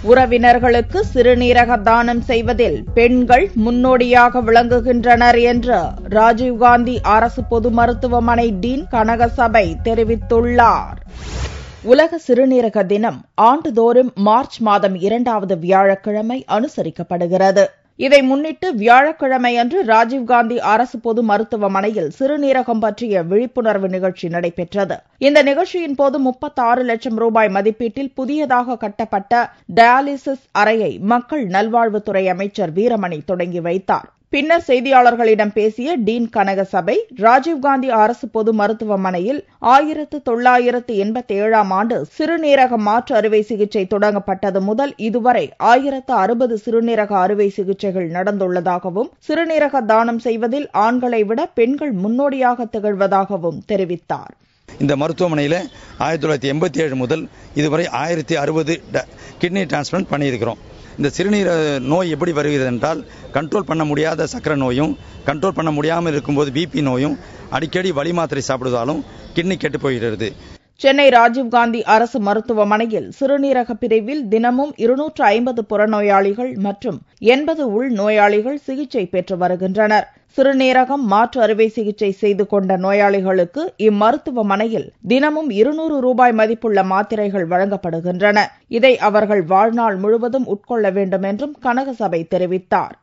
உறவினர்களுக்கு சிறுநீரக தானம் செய்வதில் பெண்கள் முன்னோடியாக விளங்குகின்றனர் என்று ராஜீவ்காந்தி அரசு பொது மருத்துவமனை டீன் கனகசபை தெரிவித்துள்ளார். உலக சிறுநீரக தினம் ஆண்டுதோறும் மார்ச் மாதம் 2வது வியாழக்கிழமை அனுசரிக்கப்படுகிறது. இதை முன்னிட்டு வியாழக்கிழமையன்று ராஜீவ்காந்தி அரசு பொது மருத்துவமனையில் சிறுநீரகம் பற்றிய விழிப்புணர்வு நிகழ்ச்சி நடைபெற்றது. இந்த நிகழ்ச்சியின் போது 36 லட்சம் ரூபாய் மதிப்பீட்டில் புதியதாக கட்டப்பட்ட டயாலிசிஸ் அறையை மக்கள் நல்வாழ்வுத்துறை அமைச்சர் வீரமணி தொடங்கி வைத்தார். பின்னர் செய்தியாளர்களிடம் பேசிய டீன் கனகசபை, ராஜீவ்காந்தி அரசு பொது மருத்துவமனையில் 1987ஆம் ஆண்டு சிறுநீரக மாற்று அறுவை சிகிச்சை தொடங்கப்பட்டது முதல் இதுவரை 1060 சிறுநீரக அறுவை சிகிச்சைகள் நடந்துள்ளதாகவும், சிறுநீரக தானம் செய்வதில் ஆண்களை விட பெண்கள் முன்னோடியாக திகழ்வதாகவும் தெரிவித்தார். இந்த மருத்துவமனையில் 1987 முதல் இதுவரை 1060 கிட்னி டிரான்ஸ்பிளான்ட் பண்ணியிருக்கிறோம். இந்த சிறுநீரக நோய் எப்படி வருகிறது என்றால், கண்ட்ரோல் பண்ண முடியாத சக்கரை நோயும், கண்ட்ரோல் பண்ண முடியாமல் இருக்கும்போது பிபி நோயும், அடிக்கடி வலி மாத்திரை சாப்பிடுவதாலும் கிட்னி கெட்டு போகிறது. சென்னை ராஜீவ்காந்தி அரசு மருத்துவமனையில் சிறுநீரக பிரிவில் தினமும் 250 புறநோயாளிகள் மற்றும் 80 உள் நோயாளிகள் சிகிச்சை பெற்று வருகின்றனர். சிறுநீரகம் மாற்று அறுவை சிகிச்சை செய்து கொண்ட நோயாளிகளுக்கு இம்மருத்துவமனையில் தினமும் 200 ரூபாய் மதிப்புள்ள மாத்திரைகள் வழங்கப்படுகின்றன. இதை அவர்கள் வாழ்நாள் முழுவதும் உட்கொள்ள வேண்டும் என்றும் கனகசபை தெரிவித்தார்.